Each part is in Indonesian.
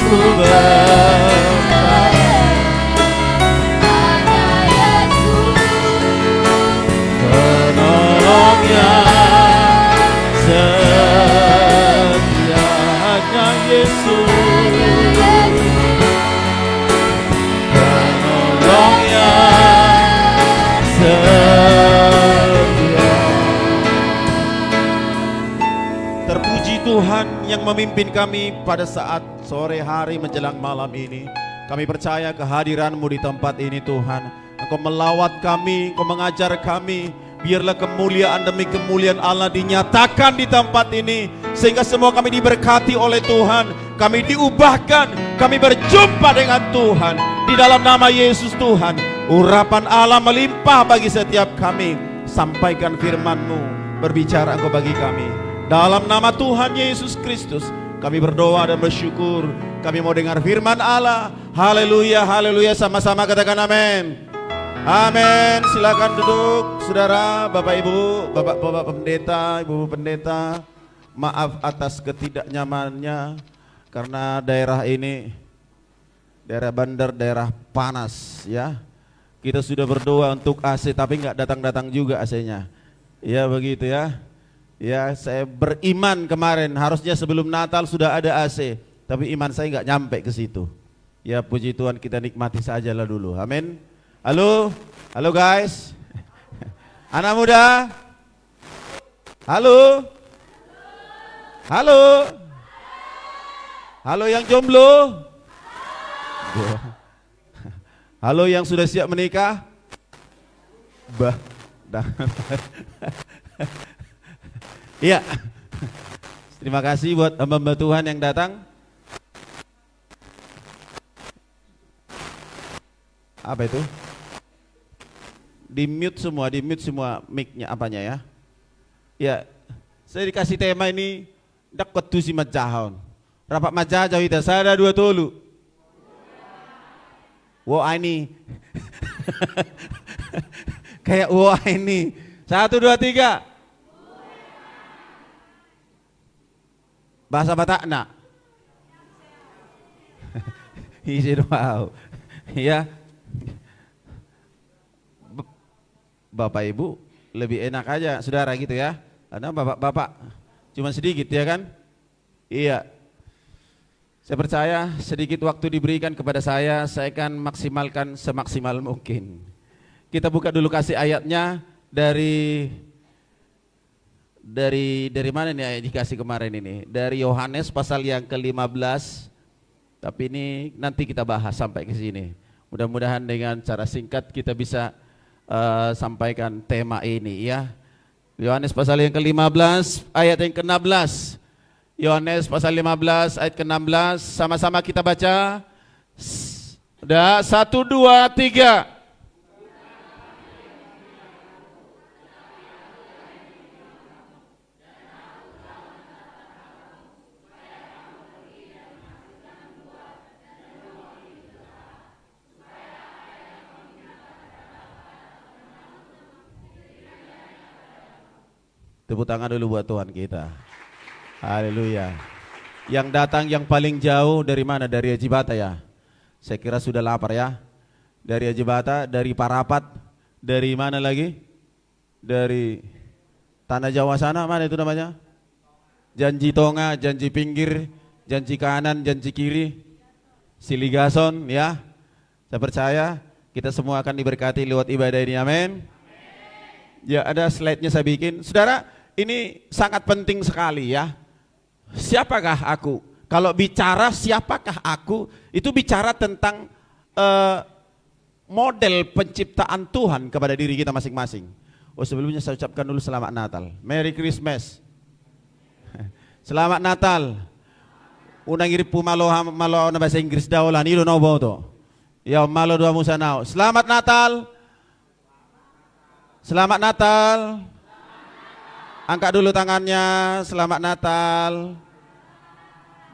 ku berpaling. Hanya Yesus, Penolong yang setia, hanya Yesus. Penolong yang setia. Terpuji Tuhan yang memimpin kami pada saat sore hari menjelang malam ini. Kami percaya kehadiran-Mu di tempat ini Tuhan. Engkau melawat kami, Engkau mengajar kami. Biarlah kemuliaan demi kemuliaan Allah dinyatakan di tempat ini, sehingga semua kami diberkati oleh Tuhan. Kami diubahkan, kami berjumpa dengan Tuhan. Di dalam nama Yesus Tuhan, urapan Allah melimpah bagi setiap kami. Sampaikan firman-Mu, berbicara Engkau bagi kami. Dalam nama Tuhan Yesus Kristus kami berdoa dan bersyukur. Kami mau dengar firman Allah. Haleluya, haleluya. Sama-sama katakan amin. Amin. Silakan duduk saudara, Bapak Ibu, Bapak pendeta, Ibu pendeta. Maaf atas ketidaknyamannya, karena daerah ini daerah bandar, daerah panas ya. Kita sudah berdoa untuk AC tapi nggak datang-datang juga AC-nya. Ya begitu ya. Ya, saya beriman kemarin harusnya sebelum Natal sudah ada AC, tapi iman saya nggak nyampe ke situ. Ya puji Tuhan, kita nikmati sajalah dulu. Amin. Halo, halo guys. Anak muda. Halo. Halo. Halo yang jomblo. Halo yang sudah siap menikah. Iya. Terima kasih buat hamba-hamba Tuhan yang datang. Apa itu? Di mute semua mic-nya apanya ya? Ya, saya dikasih tema ini dak wetu si majahon. Rapat majah jauh ita sada dua tolu. Wah ini. Kayak wah ini. 1 2 3. Bahasa Batak nak? Isi wow. Ya. Bapak Ibu lebih enak aja saudara gitu ya. Karena bapak-bapak cuma sedikit ya kan? Iya. Saya percaya sedikit waktu diberikan kepada saya akan maksimalkan semaksimal mungkin. Kita buka dulu kasih ayatnya dari mana nih ayat dikasih kemarin ini? Dari Yohanes pasal yang ke-15. Tapi ini nanti kita bahas sampai ke sini. Mudah-mudahan dengan cara singkat kita bisa sampaikan tema ini ya. Yohanes pasal yang ke-15 ayat yang ke-16. Yohanes pasal 15 ayat ke-16, sama-sama kita baca. Udah 1 2 3. Tepuk tangan dulu buat Tuhan kita. Haleluya. Yang datang yang paling jauh dari mana? Dari Haji Bata ya. Saya kira sudah lapar ya. Dari Haji Bata, dari Parapat, dari mana lagi? Dari Tanah Jawa sana, mana itu namanya? Janji Tonga, Janji Pinggir, Janji Kanan, Janji Kiri, Siligason ya. Saya percaya kita semua akan diberkati lewat ibadah ini, amin. Ya ada slide-nya saya bikin. Saudara, ini sangat penting sekali ya. Siapakah aku? Kalau bicara siapakah aku, itu bicara tentang model penciptaan Tuhan kepada diri kita masing-masing. Oh sebelumnya saya ucapkan dulu selamat Natal. Merry Christmas. Selamat Natal. Unang iripu malo na bahasa Inggris daw lah. Nilo no boto. Ya malo dua musa now. Selamat Natal. Selamat Natal. Angkat dulu tangannya. Selamat Natal.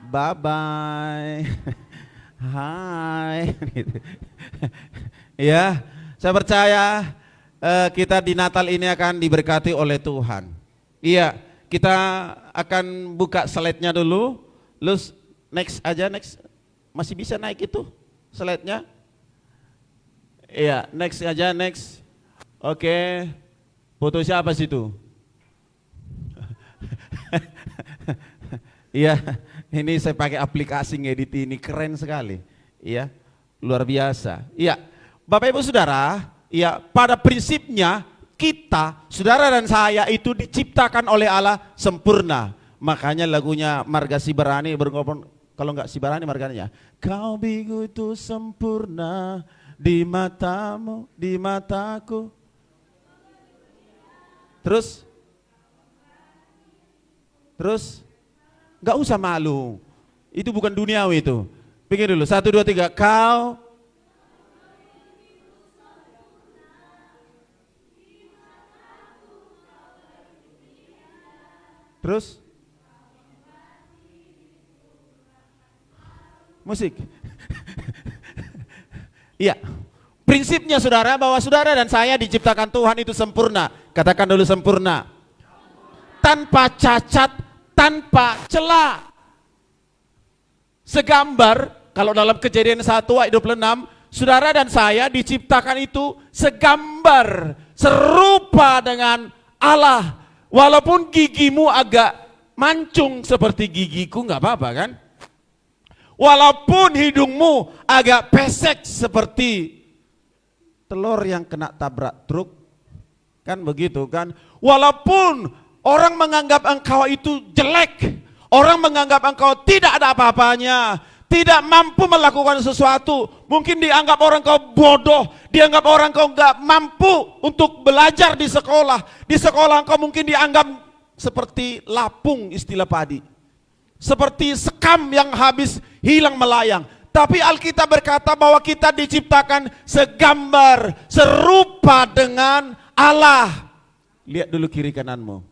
Bye bye. Hai. Ya, saya percaya kita di Natal ini akan diberkati oleh Tuhan. Iya, kita akan buka slide-nya dulu. Next aja, next. Masih bisa naik itu slide-nya? Iya, next aja, next. Oke. Foto siapa situ? Iya, ini saya pakai aplikasi ngedit ini, keren sekali. Iya, luar biasa. Iya, Bapak Ibu Saudara, iya, pada prinsipnya kita, saudara dan saya itu diciptakan oleh Allah sempurna. Makanya lagunya Marga Sibarani berngopon, kalau enggak Sibarani marganya. Kau begitu sempurna di matamu, di mataku. Terus? Gak usah malu. Itu bukan duniawi itu. Pikir dulu, 1, 2, 3. Kau. Terus? Musik. Iya. Prinsipnya saudara, bahwa saudara dan saya diciptakan Tuhan itu sempurna. Katakan dulu sempurna. Tanpa cacat, tanpa celah. Segambar, kalau dalam Kejadian 1 ayat 26, saudara dan saya diciptakan itu segambar, serupa dengan Allah. Walaupun gigimu agak mancung seperti gigiku, nggak apa-apa kan? Walaupun hidungmu agak pesek seperti telur yang kena tabrak truk, kan begitu kan? Walaupun orang menganggap engkau itu jelek, orang menganggap engkau tidak ada apa-apanya, tidak mampu melakukan sesuatu, mungkin dianggap orang kau bodoh, dianggap orang kau nggak mampu untuk belajar di sekolah. Di sekolah engkau mungkin dianggap seperti lapung, istilah padi, seperti sekam yang habis hilang melayang. Tapi Alkitab berkata bahwa kita diciptakan segambar, serupa dengan Allah. Lihat dulu kiri kananmu.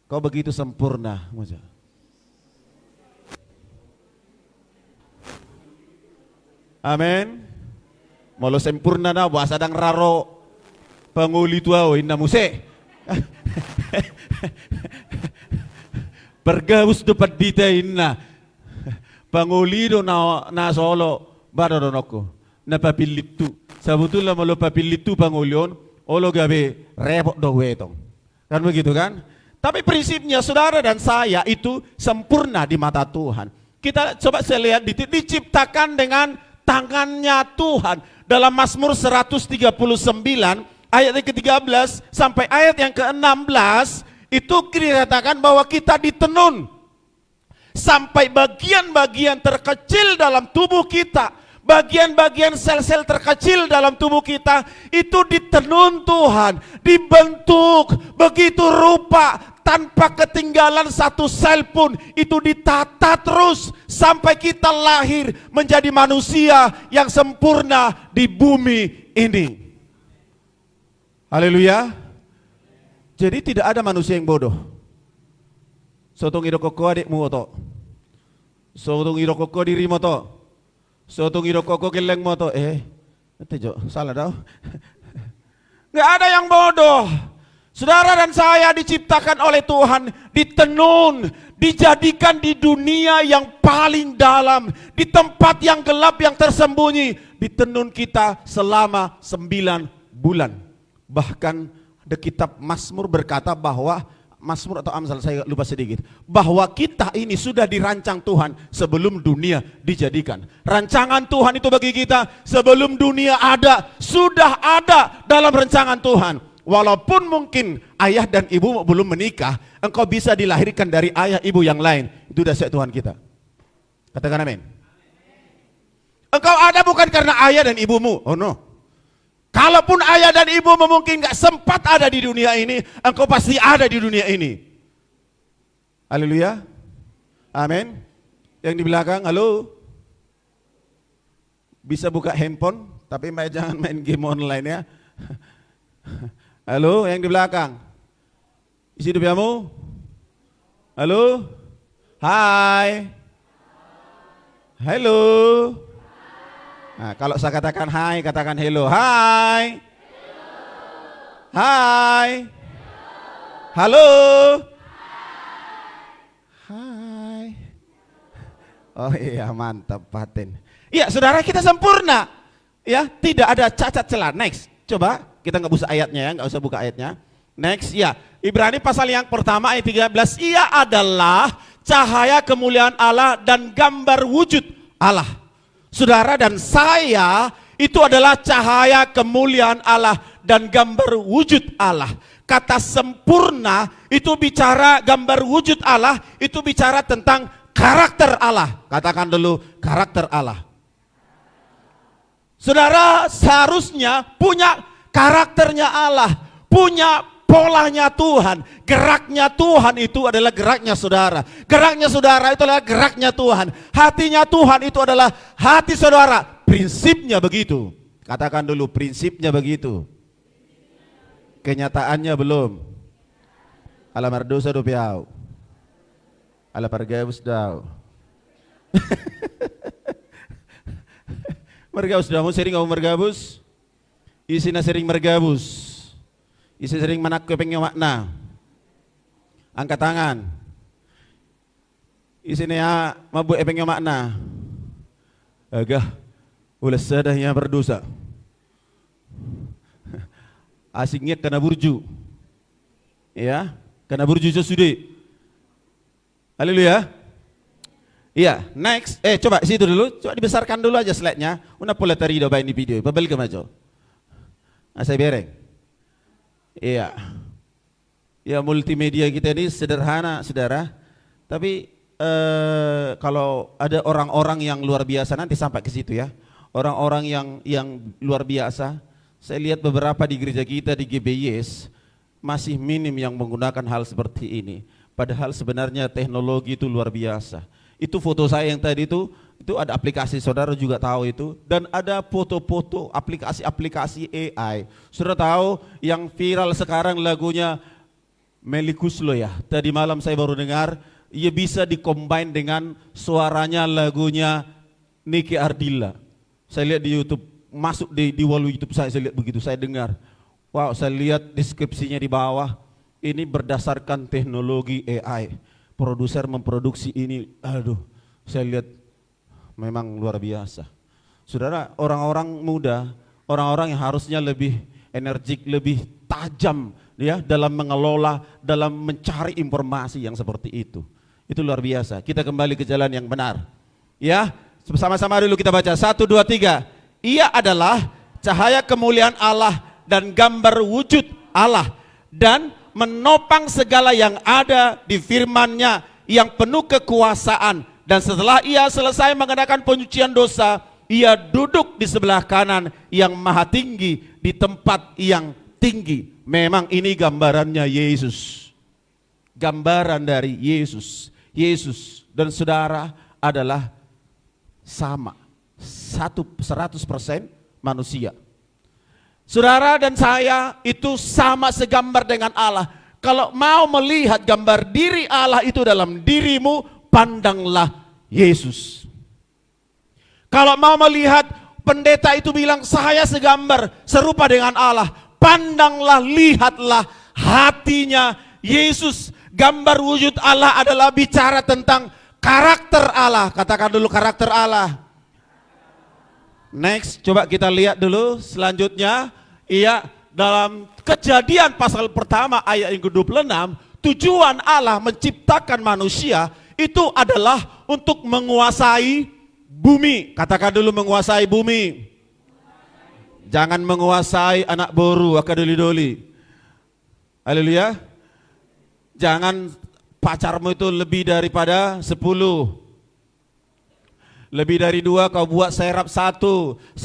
Kau begitu sempurna. Amin. Molo sempurna na bahasa dang raro panguli tuaw inna muse. Pergabus dapat dita inna. Panguli do na solo barodonoko na papilitu. Sebetulnya molo papilitu pangulion olo gabe repot do wetong. Kan begitu kan? Tapi prinsipnya saudara dan saya itu sempurna di mata Tuhan. Kita coba saya lihat diciptakan dengan tangannya Tuhan. Dalam Mazmur 139 ayat yang ke-13 sampai ayat yang ke-16 itu dikatakan bahwa kita ditenun sampai bagian-bagian terkecil dalam tubuh kita, bagian-bagian sel-sel terkecil dalam tubuh kita itu ditenun Tuhan, dibentuk begitu rupa tanpa ketinggalan satu sel pun, itu ditata terus sampai kita lahir menjadi manusia yang sempurna di bumi ini. Haleluya. Jadi tidak ada manusia yang bodoh. Sotong irokoko adikmu to. Sotong irokoko dirimu to. Sotong irokoko kelengmu to. Itu salah dah. Nggak ada yang bodoh. Saudara dan saya diciptakan oleh Tuhan, ditenun, dijadikan di dunia yang paling dalam, di tempat yang gelap yang tersembunyi, ditenun kita selama 9 bulan. Bahkan di kitab Mazmur berkata bahwa Mazmur atau Amsal saya lupa sedikit, bahwa kita ini sudah dirancang Tuhan sebelum dunia dijadikan. Rancangan Tuhan itu bagi kita sebelum dunia ada, sudah ada dalam rancangan Tuhan. Walaupun mungkin ayah dan ibu belum menikah, engkau bisa dilahirkan dari ayah ibu yang lain. Itu dasar Tuhan kita. Katakan amin. Engkau ada bukan karena ayah dan ibumu. Oh no. Kalaupun ayah dan ibumu mungkin gak sempat ada di dunia ini, engkau pasti ada di dunia ini. Haleluya. Amin. Yang di belakang, halo. Bisa buka handphone, tapi jangan main game online ya. Halo, yang di belakang. Isi hidupmu? Halo? Hai. Halo. Nah, kalau saya katakan hai, katakan hello. Hai. Hai. Halo. Hai. Oh iya, mantap paten. Iya, saudara, kita sempurna. Ya, tidak ada cacat celah. Next, coba kita nggak usah ayatnya ya, nggak usah buka ayatnya. Next, ya, Ibrani pasal yang pertama ayat 13, ia adalah cahaya kemuliaan Allah dan gambar wujud Allah. Saudara dan saya itu adalah cahaya kemuliaan Allah dan gambar wujud Allah. Kata sempurna itu bicara gambar wujud Allah, itu bicara tentang karakter Allah. Katakan dulu, karakter Allah. Saudara seharusnya punya karakternya Allah, punya polanya Tuhan. Geraknya Tuhan itu adalah geraknya saudara. Geraknya saudara itu adalah geraknya Tuhan. Hatinya Tuhan itu adalah hati saudara. Prinsipnya begitu. Katakan dulu, prinsipnya begitu. Kenyataannya belum. Ala mardosa do piau. Ala pargabus dau. Mergabus dau, sering kamu mergabus? Isi na sering mergabus. Isi sering manak kepengnya makna. Angkat tangan. Isi ya mabuk epengnya makna. Agah, ulah sadahnya berdosa. Asiknya kena burju. Ya, kena burju sesudah. Haleluya. Iya, next. Coba situ dulu, coba dibesarkan dulu aja slide-nya. Una pola tari do bain di video. Babel ke majo. Saya bereng. Iya. Ya, multimedia kita ini sederhana, saudara. Tapi kalau ada orang-orang yang luar biasa, nanti sampai ke situ ya. Orang-orang yang luar biasa. Saya lihat beberapa di gereja kita di GBYS masih minim yang menggunakan hal seperti ini. Padahal sebenarnya teknologi itu luar biasa. Itu foto saya yang tadi itu ada aplikasi, saudara juga tahu itu. Dan ada foto-foto aplikasi AI. Saudara tahu yang viral sekarang lagunya Melly Goeslaw ya. Tadi malam saya baru dengar, ia bisa dikombine dengan suaranya lagunya Niki Ardilla. Saya lihat di YouTube, masuk di wall YouTube saya lihat begitu, saya dengar. Wow, saya lihat deskripsinya di bawah. Ini berdasarkan teknologi AI. Produser memproduksi ini, aduh, saya lihat memang luar biasa. Saudara, orang-orang muda, orang-orang yang harusnya lebih energik, lebih tajam ya dalam mengelola, dalam mencari informasi yang seperti itu. Itu luar biasa. Kita kembali ke jalan yang benar. Ya, sama-sama dulu kita baca. 1, 2, 3. Ia adalah cahaya kemuliaan Allah dan gambar wujud Allah, dan menopang segala yang ada di firman-Nya yang penuh kekuasaan. Dan setelah ia selesai mengenakan penyucian dosa, ia duduk di sebelah kanan yang maha tinggi di tempat yang tinggi. Memang ini gambarannya Yesus. Gambaran dari Yesus. Yesus dan saudara adalah sama. 100% manusia. Saudara dan saya itu sama segambar dengan Allah. Kalau mau melihat gambar diri Allah itu dalam dirimu, pandanglah Yesus. Kalau mau melihat pendeta itu bilang saya segambar, serupa dengan Allah, pandanglah, lihatlah hatinya Yesus. Gambar wujud Allah adalah bicara tentang karakter Allah. Katakan dulu, karakter Allah. Next, coba kita lihat dulu selanjutnya. Iya, dalam Kejadian pasal pertama ayat yang ke-26, tujuan Allah menciptakan manusia itu adalah untuk menguasai bumi. Katakan dulu, menguasai bumi. Jangan menguasai anak boru, akadoli-doli. Haleluya. Jangan pacarmu itu lebih daripada 10. Lebih dari 2 kau buat serap 1,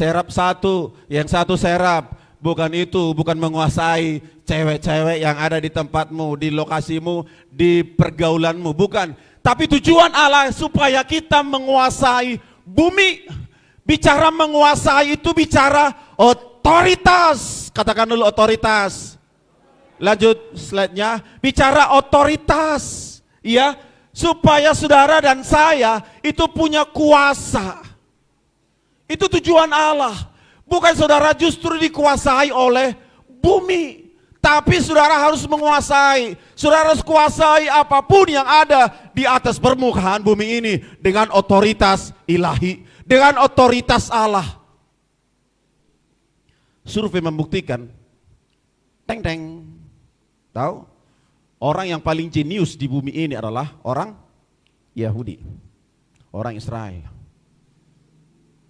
yang 1 serap. Bukan itu, bukan menguasai cewek-cewek yang ada di tempatmu, di lokasimu, di pergaulanmu, bukan. Tapi tujuan Allah supaya kita menguasai bumi. Bicara menguasai itu bicara otoritas. Katakan dulu otoritas. Lanjut slide-nya. Bicara otoritas, ya, supaya saudara dan saya itu punya kuasa. Itu tujuan Allah. Bukan saudara justru dikuasai oleh bumi, Tapi saudara harus menguasai, saudara harus kuasai apapun yang ada di atas permukaan bumi ini dengan otoritas ilahi, dengan otoritas Allah. Survei membuktikan, teng-teng, tahu? Orang yang paling jenius di bumi ini adalah orang Yahudi, orang Israel.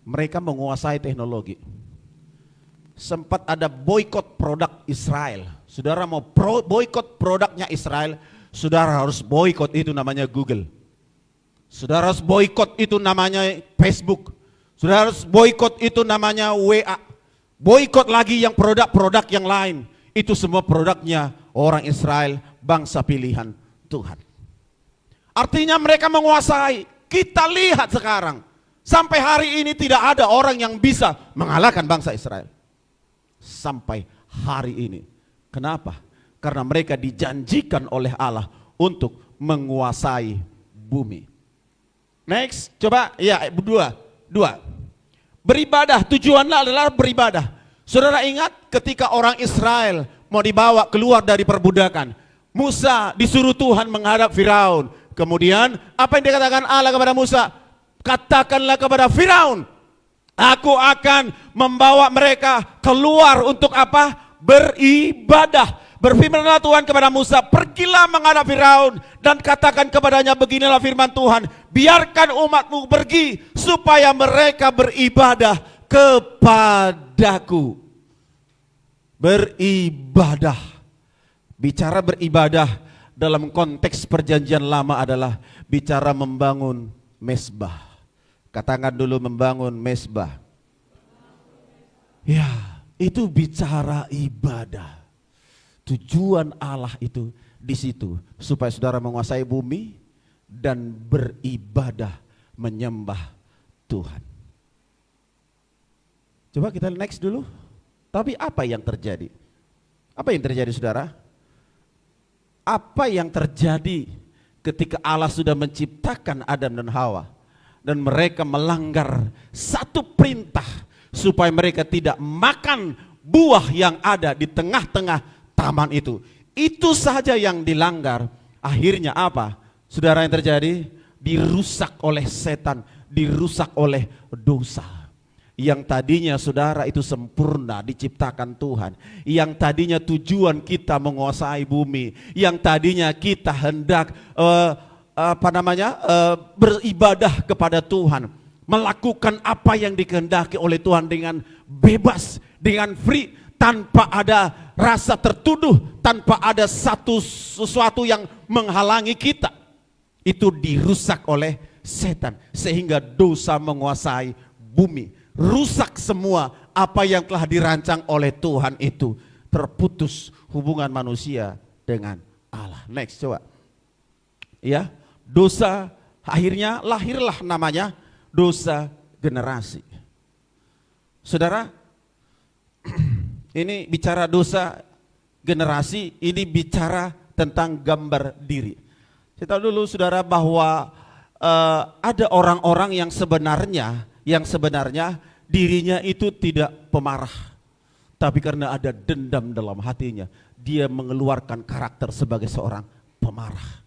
Mereka menguasai teknologi. Sempat ada boykot produk Israel. Saudara mau boykot produknya Israel, saudara harus boykot itu namanya Google. Saudara harus boykot itu namanya Facebook. Saudara harus boykot itu namanya WA. Boykot lagi yang produk-produk yang lain. Itu semua produknya orang Israel, bangsa pilihan Tuhan. Artinya mereka menguasai. Kita lihat sekarang, sampai hari ini tidak ada orang yang bisa mengalahkan bangsa Israel. Sampai hari ini. Kenapa? Karena mereka dijanjikan oleh Allah untuk menguasai bumi. Next, coba ya dua. Beribadah, tujuannya adalah beribadah. Saudara ingat ketika orang Israel mau dibawa keluar dari perbudakan, Musa disuruh Tuhan menghadap Firaun. Kemudian apa yang dikatakan Allah kepada Musa? Katakanlah kepada Firaun, aku akan membawa mereka keluar untuk apa? Beribadah. Berfirmanlah Tuhan kepada Musa, pergilah menghadap Firaun dan katakan kepadanya, beginilah firman Tuhan, biarkan umatmu pergi supaya mereka beribadah kepadaku. Beribadah. Bicara beribadah dalam konteks perjanjian lama adalah bicara membangun mezbah. Katakan dulu, membangun mezbah. Ya, itu bicara ibadah. Tujuan Allah itu di situ supaya saudara menguasai bumi dan beribadah menyembah Tuhan. Coba kita next dulu. Tapi apa yang terjadi? Apa yang terjadi saudara? Apa yang terjadi ketika Allah sudah menciptakan Adam dan Hawa dan mereka melanggar satu perintah supaya mereka tidak makan buah yang ada di tengah-tengah taman itu. Itu saja yang dilanggar. Akhirnya apa? Saudara, yang terjadi? Dirusak oleh setan, dirusak oleh dosa. Yang tadinya saudara itu sempurna diciptakan Tuhan, yang tadinya tujuan kita menguasai bumi, yang tadinya kita hendak beribadah kepada Tuhan, melakukan apa yang dikehendaki oleh Tuhan dengan bebas, dengan free, tanpa ada rasa tertuduh, tanpa ada sesuatu yang menghalangi kita. Itu dirusak oleh setan sehingga dosa menguasai bumi. Rusak semua apa yang telah dirancang oleh Tuhan itu. Terputus hubungan manusia dengan Allah. Next, coba. Ya, dosa akhirnya lahirlah namanya dosa generasi. Saudara, ini bicara dosa generasi, ini bicara tentang gambar diri. Saya tahu dulu saudara bahwa ada orang-orang yang sebenarnya dirinya itu tidak pemarah. Tapi karena ada dendam dalam hatinya, dia mengeluarkan karakter sebagai seorang pemarah.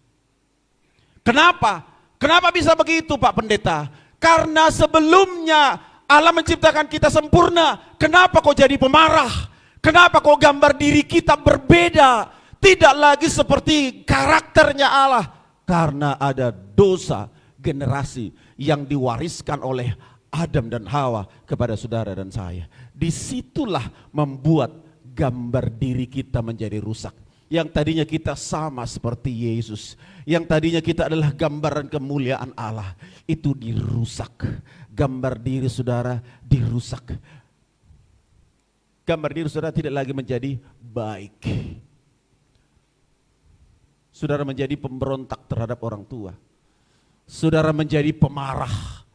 Kenapa? Kenapa bisa begitu Pak Pendeta? Karena sebelumnya Allah menciptakan kita sempurna. Kenapa kok jadi pemarah? Kenapa kok gambar diri kita berbeda? Tidak lagi seperti karakternya Allah. Karena ada dosa generasi yang diwariskan oleh Adam dan Hawa kepada saudara dan saya. Disitulah membuat gambar diri kita menjadi rusak. Yang tadinya kita sama seperti Yesus, yang tadinya kita adalah gambaran kemuliaan Allah, itu dirusak. Gambar diri saudara dirusak. Gambar diri saudara tidak lagi menjadi baik. Saudara menjadi pemberontak terhadap orang tua. Saudara menjadi pemarah.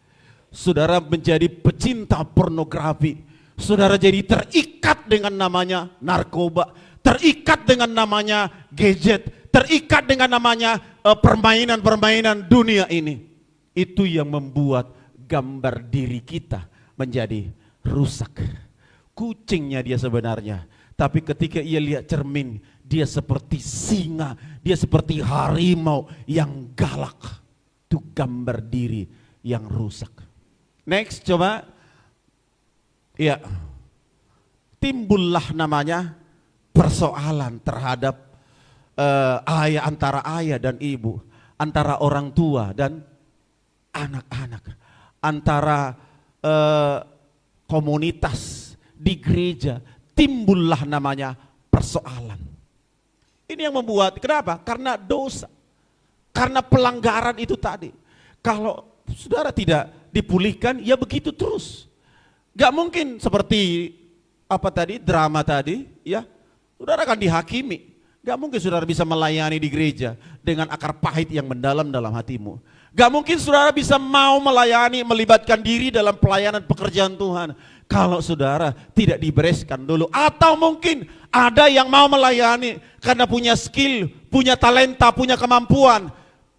Saudara menjadi pecinta pornografi. Saudara jadi terikat dengan namanya narkoba, terikat dengan namanya gadget, terikat dengan namanya permainan-permainan dunia ini. Itu yang membuat gambar diri kita menjadi rusak. Kucingnya dia sebenarnya, Tapi ketika ia lihat cermin, dia seperti singa, dia seperti harimau yang galak. Itu gambar diri yang rusak. Next, coba. Ya, timbullah namanya persoalan terhadap antara ayah dan ibu, antara orang tua dan anak-anak, antara komunitas di gereja. Timbullah namanya persoalan. Ini yang membuat, kenapa? Karena dosa, karena pelanggaran itu tadi. Kalau saudara tidak dipulihkan, ya begitu terus. Gak mungkin seperti apa tadi, drama tadi, ya saudara akan dihakimi. Gak mungkin saudara bisa melayani di gereja dengan akar pahit yang mendalam dalam hatimu. Gak mungkin saudara bisa mau melayani, melibatkan diri dalam pelayanan pekerjaan Tuhan kalau saudara tidak dibereskan dulu. Atau mungkin ada yang mau melayani karena punya skill, punya talenta, punya kemampuan,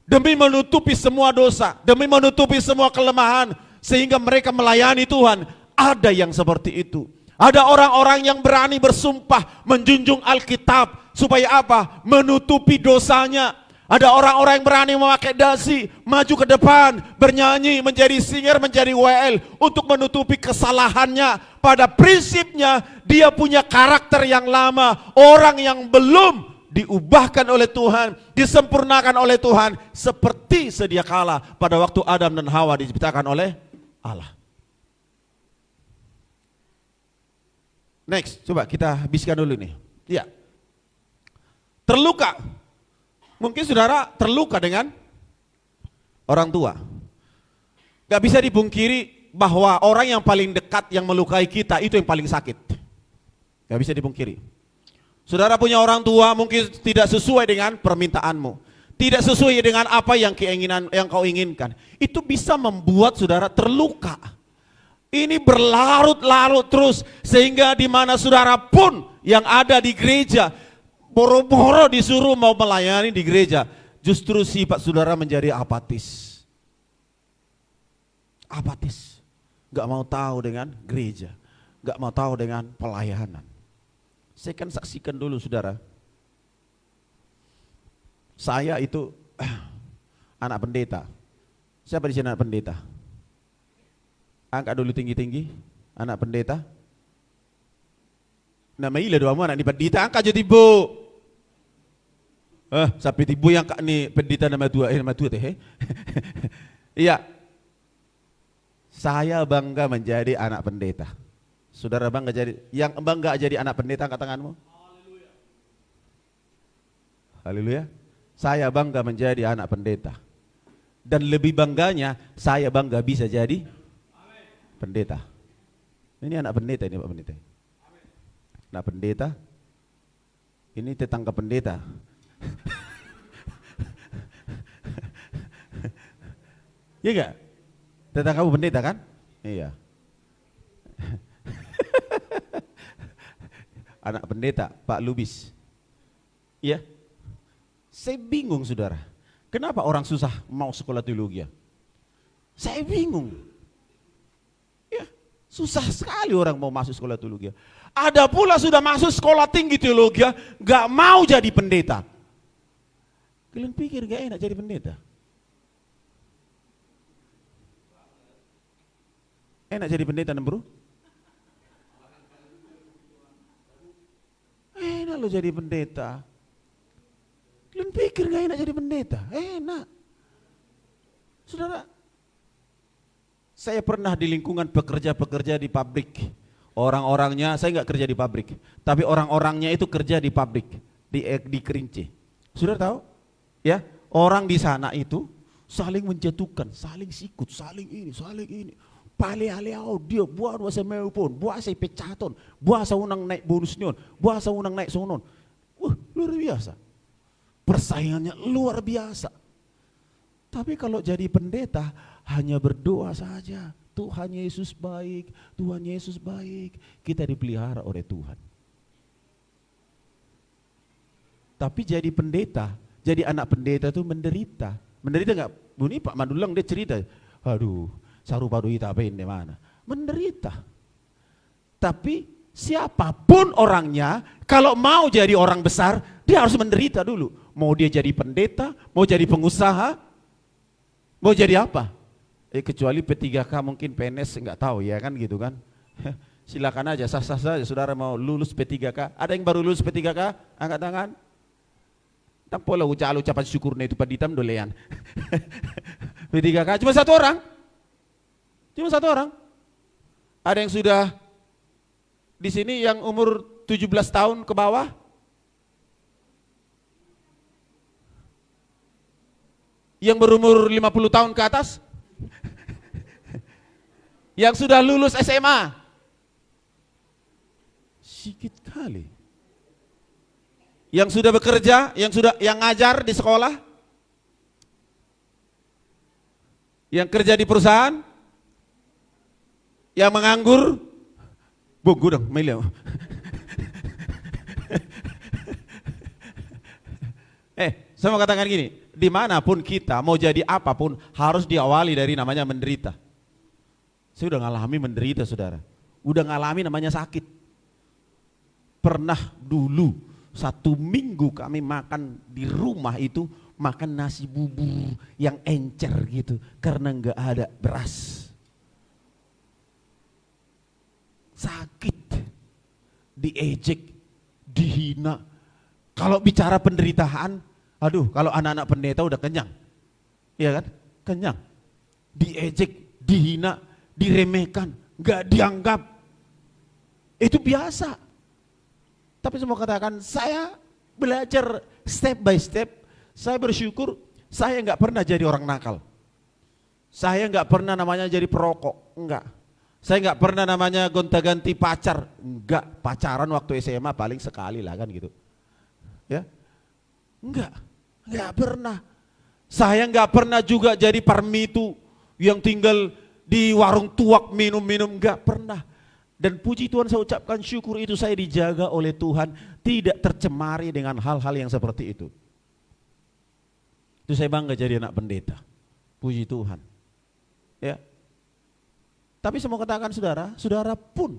demi menutupi semua dosa, demi menutupi semua kelemahan, sehingga mereka melayani Tuhan. Ada yang seperti itu. Ada orang-orang yang berani bersumpah menjunjung Alkitab supaya apa? Menutupi dosanya. Ada orang-orang yang berani memakai dasi, maju ke depan, bernyanyi, menjadi singer, menjadi WL untuk menutupi kesalahannya. Pada prinsipnya dia punya karakter yang lama, orang yang belum diubahkan oleh Tuhan, disempurnakan oleh Tuhan seperti sedia kala pada waktu Adam dan Hawa diciptakan oleh Allah. Next, coba kita habiskan dulu nih. Ya. Terluka. Mungkin saudara terluka dengan orang tua. Gak bisa dipungkiri bahwa orang yang paling dekat yang melukai kita itu yang paling sakit. Gak bisa dipungkiri. Saudara punya orang tua mungkin tidak sesuai dengan permintaanmu, tidak sesuai dengan apa yang kau inginkan. Itu bisa membuat saudara terluka. Ini berlarut-larut terus sehingga di mana saudara pun yang ada di gereja boro-boro disuruh mau melayani di gereja, justru sifat saudara menjadi apatis. Apatis. Gak mau tahu dengan gereja, gak mau tahu dengan pelayanan. Saya kan saksikan dulu saudara. Saya itu anak pendeta. Siapa di sini anak pendeta? Angkat dulu tinggi-tinggi. Anak pendeta. Nama ila doamu anak di pendeta. Angkat jadi bu. Sampai tibu yang kak ni pendeta nama tua teh. Iya. Saya bangga menjadi anak pendeta. Saudara bangga jadi, yang bangga jadi anak pendeta, angkat tanganmu. Haleluya. Saya bangga menjadi anak pendeta. Dan lebih bangganya, saya bangga bisa jadi pendeta. Ini anak pendeta ini Pak Pendeta. Anak pendeta. Ini tetangga pendeta. Iya enggak? Tetanggamu pendeta kan? Iya. Anak pendeta Pak Lubis. Iya. Saya bingung saudara. Kenapa orang susah mau sekolah teologi? Saya bingung. Ya, susah sekali orang mau masuk sekolah teologi. Ada pula sudah masuk sekolah tinggi teologi, gak mau jadi pendeta. Kalian pikir gak enak jadi pendeta? Enak jadi pendeta, bro? Enak lo jadi pendeta. Kalian pikir gak enak jadi pendeta? Enak. Saudara, saya pernah di lingkungan pekerja-pekerja di pabrik. Orang-orangnya, saya nggak kerja di pabrik, tapi orang-orangnya itu kerja di pabrik, di Kerinci. Saudara tahu? Ya, orang di sana itu saling menjatuhkan, saling sikut, saling ini. Pale-aleau dia buat wasa meu pun, buat saya pecaton, buat saya unang naik bonusnya, buat saya unang naik sonon. Luar biasa. Persaingannya luar biasa. Tapi kalau jadi pendeta hanya berdoa saja. Tuhan Yesus baik, Tuhan Yesus baik. Kita dipelihara oleh Tuhan. Tapi jadi pendeta, jadi anak pendeta itu menderita. Menderita enggak? Bunyi Pak Madulang dia cerita, aduh, saru padu ita apa ini mana? Menderita. Tapi siapapun orangnya, kalau mau jadi orang besar, dia harus menderita dulu. Mau dia jadi pendeta, mau jadi pengusaha, mau jadi apa? Kecuali P3K mungkin PNS, nggak tahu ya kan gitu kan. Silakan aja, sah-sah saja saudara mau lulus P3K. Ada yang baru lulus P3K? Angkat tangan. Tak pola ucapan syukurnya itu paditam dolean. P3K cuma satu orang. Cuma satu orang. Ada yang sudah di sini yang umur 17 tahun ke bawah? Yang berumur 50 tahun ke atas? Yang sudah lulus SMA? Sedikit kali. Yang sudah bekerja, yang ngajar di sekolah? Yang kerja di perusahaan? Yang menganggur? Bogo dong, Milo. Saya mau katakan gini, dimanapun kita mau jadi apapun harus diawali dari namanya menderita. Saya udah ngalami menderita saudara, udah ngalami namanya sakit. Pernah dulu 1 minggu kami makan di rumah itu makan nasi bubur yang encer gitu karena nggak ada beras. Sakit, diejek, dihina. Kalau bicara penderitaan, aduh kalau anak-anak pendeta udah kenyang, iya kan? Kenyang, diejek, dihina, diremehkan, nggak dianggap, itu biasa. Tapi saya mau katakan, saya belajar step by step. Saya bersyukur, saya nggak pernah jadi orang nakal. Saya nggak pernah namanya jadi perokok, enggak. Saya nggak pernah namanya gonta-ganti pacar, enggak. Pacaran waktu SMA paling sekali lah kan gitu, ya, nggak pernah. Saya nggak pernah juga jadi parmitu yang tinggal di warung tuak minum-minum, nggak pernah. Dan puji Tuhan saya ucapkan syukur itu saya dijaga oleh Tuhan, tidak tercemari dengan hal-hal yang seperti itu. Itu saya bangga jadi anak pendeta. Puji Tuhan. Ya. Tapi saya mau katakan saudara pun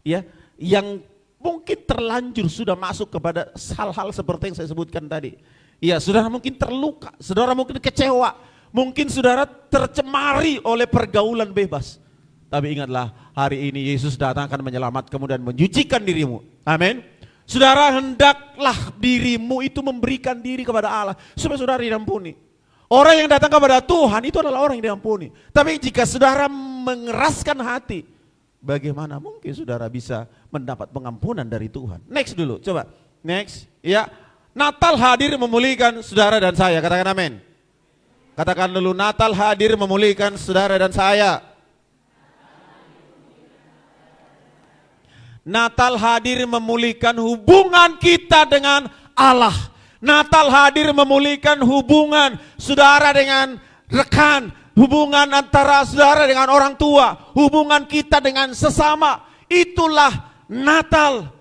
ya yang mungkin terlanjur sudah masuk kepada hal-hal seperti yang saya sebutkan tadi. Ya, saudara mungkin terluka, saudara mungkin kecewa, mungkin saudara tercemari oleh pergaulan bebas. Tapi ingatlah, hari ini Yesus datang akan menyelamatkanmu dan menyucikan dirimu. Amin. Saudara, hendaklah dirimu itu memberikan diri kepada Allah supaya saudara diampuni. Orang yang datang kepada Tuhan itu adalah orang yang diampuni. Tapi jika saudara mengeraskan hati, bagaimana mungkin saudara bisa mendapat pengampunan dari Tuhan? Next dulu, coba. Next, ya. Natal hadir memulihkan saudara dan saya. Katakan amin. Katakan dulu, Natal hadir memulihkan saudara dan saya. Natal hadir memulihkan hubungan kita dengan Allah. Natal hadir memulihkan hubungan saudara dengan rekan, hubungan antara saudara dengan orang tua, hubungan kita dengan sesama. Itulah Natal.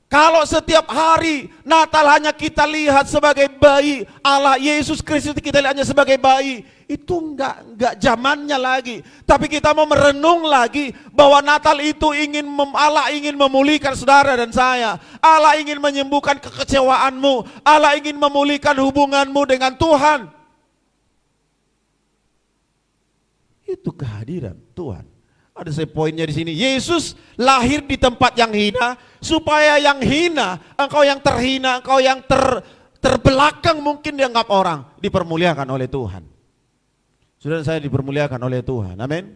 Kalau setiap hari Natal hanya kita lihat sebagai bayi Allah Yesus Kristus, kita lihat hanya sebagai bayi, itu enggak zamannya lagi. Tapi kita mau merenung lagi bahwa Natal itu Allah ingin memulihkan saudara dan saya. Allah ingin menyembuhkan kekecewaanmu. Allah ingin memulihkan hubunganmu dengan Tuhan. Itu kehadiran Tuhan. Ada saya poinnya di sini. Yesus lahir di tempat yang hina supaya yang hina, engkau yang terhina, engkau yang terbelakang mungkin dianggap orang, dipermuliakan oleh Tuhan. Saudara saya dipermuliakan oleh Tuhan. Amin.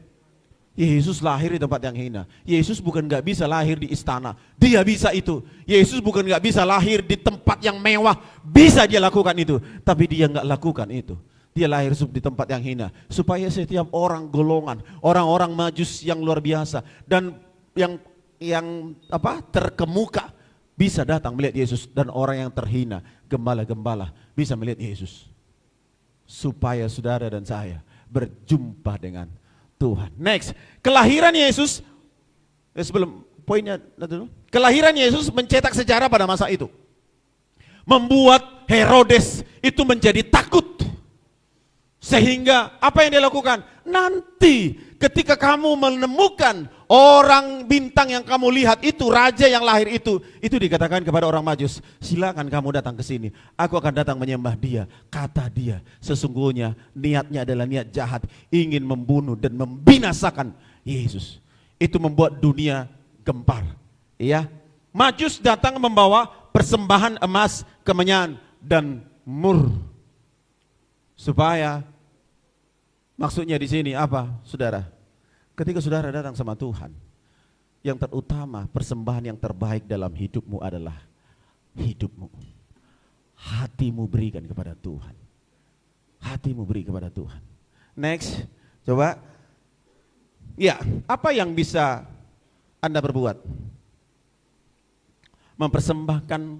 Yesus lahir di tempat yang hina. Yesus bukan nggak bisa lahir di istana, dia bisa itu. Yesus bukan nggak bisa lahir di tempat yang mewah, bisa dia lakukan itu. Tapi dia nggak lakukan itu. Dia lahir di tempat yang hina supaya setiap orang golongan, orang-orang majus yang luar biasa dan yang terkemuka bisa datang melihat Yesus, dan orang yang terhina, gembala-gembala bisa melihat Yesus. Supaya saudara dan saya berjumpa dengan Tuhan. Next, kelahiran Yesus, sebelum poinnya dulu. Kelahiran Yesus mencetak sejarah pada masa itu. Membuat Herodes itu menjadi takut. Sehingga apa yang dia lakukan? Nanti ketika kamu menemukan Orang bintang yang kamu lihat itu, raja yang lahir itu dikatakan kepada orang Majus, silakan kamu datang ke sini, aku akan datang menyembah dia. Kata dia, sesungguhnya niatnya adalah niat jahat, ingin membunuh dan membinasakan Yesus. Itu membuat dunia gempar. Ya, Majus datang membawa persembahan emas, kemenyan dan mur. Supaya maksudnya di sini apa, saudara? Ketika saudara datang sama Tuhan, yang terutama persembahan yang terbaik dalam hidupmu adalah hidupmu. Hatimu berikan kepada Tuhan. Hatimu beri kepada Tuhan. Next, coba. Ya, apa yang bisa Anda berbuat? Mempersembahkan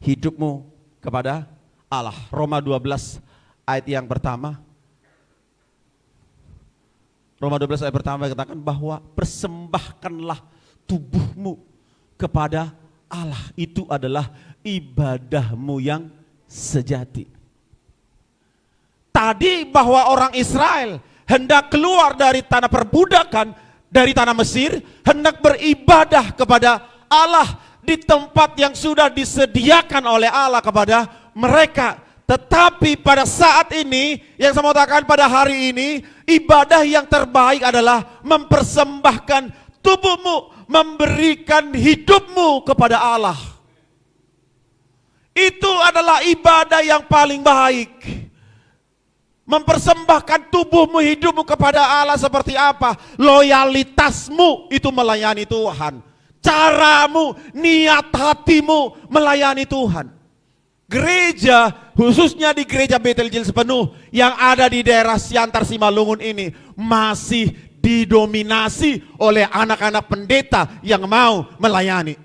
hidupmu kepada Allah. Roma 12 ayat yang pertama. Roma 12 ayat pertama katakan bahwa persembahkanlah tubuhmu kepada Allah. Itu adalah ibadahmu yang sejati. Tadi bahwa orang Israel hendak keluar dari tanah perbudakan, dari tanah Mesir, hendak beribadah kepada Allah di tempat yang sudah disediakan oleh Allah kepada mereka. Tetapi pada saat ini, yang saya mau katakan pada hari ini, ibadah yang terbaik adalah mempersembahkan tubuhmu, memberikan hidupmu kepada Allah. Itu adalah ibadah yang paling baik. Mempersembahkan tubuhmu, hidupmu kepada Allah seperti apa? Loyalitasmu itu melayani Tuhan. Caramu, niat hatimu melayani Tuhan. Gereja, khususnya di gereja Betel Jil sepenuh yang ada di daerah Siantar Simalungun ini masih didominasi oleh anak-anak pendeta yang mau melayani.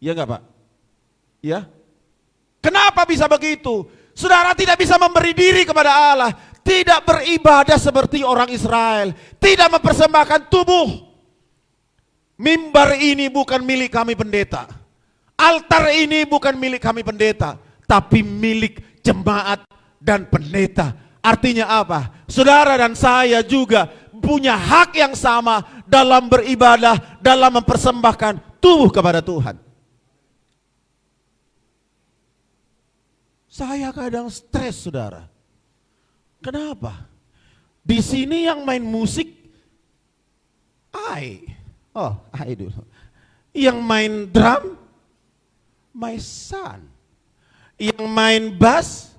Iya enggak Pak? Ya. Kenapa bisa begitu? Saudara tidak bisa memberi diri kepada Allah, tidak beribadah seperti orang Israel, tidak mempersembahkan tubuh. Mimbar ini bukan milik kami pendeta. Altar ini bukan milik kami pendeta, tapi milik jemaat dan pendeta. Artinya apa? Saudara dan saya juga punya hak yang sama dalam beribadah, dalam mempersembahkan tubuh kepada Tuhan. Saya kadang stres, saudara. Kenapa? Di sini yang main musik, I dulu. Yang main drum, my son. Yang main bass,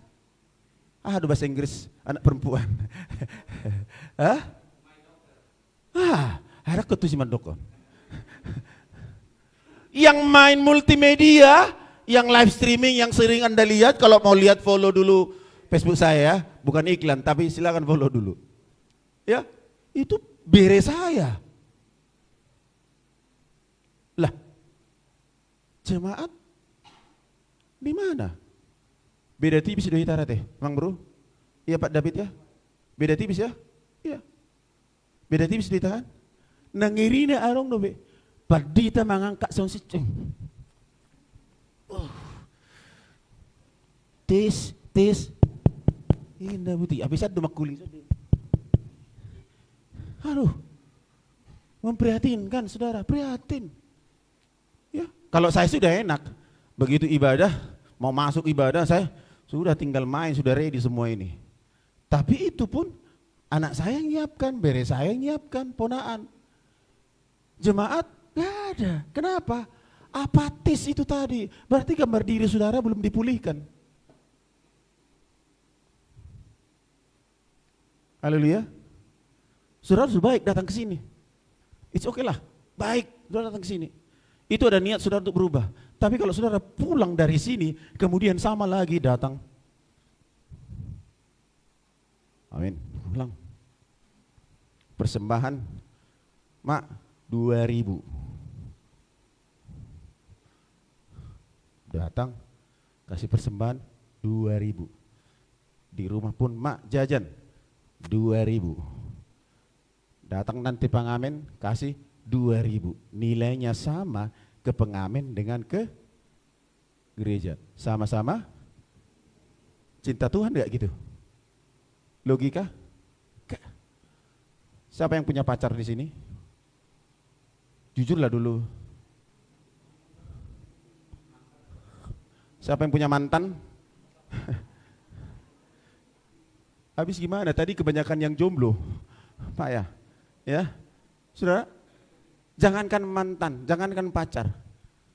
aduh bahasa Inggris, anak perempuan. Ada ketu si mandoko. Yang main multimedia, yang live streaming yang sering Anda lihat, kalau mau lihat follow dulu Facebook saya, bukan iklan, tapi silakan follow dulu. Ya, itu bere saya. Lah, jemaat di mana? Beda tipis sudah hitara teh, Mang Bro? Iya Pak David ya? Beda tipis ya? Iya. Beda tipis ditahan. Nangirina arong dobe. Padita mangangkat sound system. Tes. Indah buti. Habis itu makuling saja. Aduh. Memprihatinkan saudara, prihatin. Ya, kalau saya sudah enak. Begitu ibadah, mau masuk ibadah saya sudah tinggal main, sudah ready semua ini. Tapi itu pun anak saya yang nyiapkan, bere saya yang nyiapkan, ponaan. Jemaat gak ada. Kenapa? Apatis itu tadi. Berarti gambar diri saudara belum dipulihkan. Haleluya. Saudara sudah baik datang ke sini. It's okay lah. Baik, saudara datang ke sini. Itu ada niat saudara untuk berubah. Tapi kalau saudara pulang dari sini, kemudian sama lagi datang. Amin. Pulang. Persembahan, Mak, 2.000. Datang, kasih persembahan 2.000. Di rumah pun, Mak, jajan 2.000. Datang nanti pengamen, kasih 2.000. Nilainya sama ke pengamen dengan ke gereja. Sama-sama cinta Tuhan enggak gitu? Logika? Siapa yang punya pacar di sini? Jujurlah dulu. Siapa yang punya mantan? Habis gimana? Tadi kebanyakan yang jomblo, Pak ya? Ya, saudara, jangankan mantan, jangankan pacar.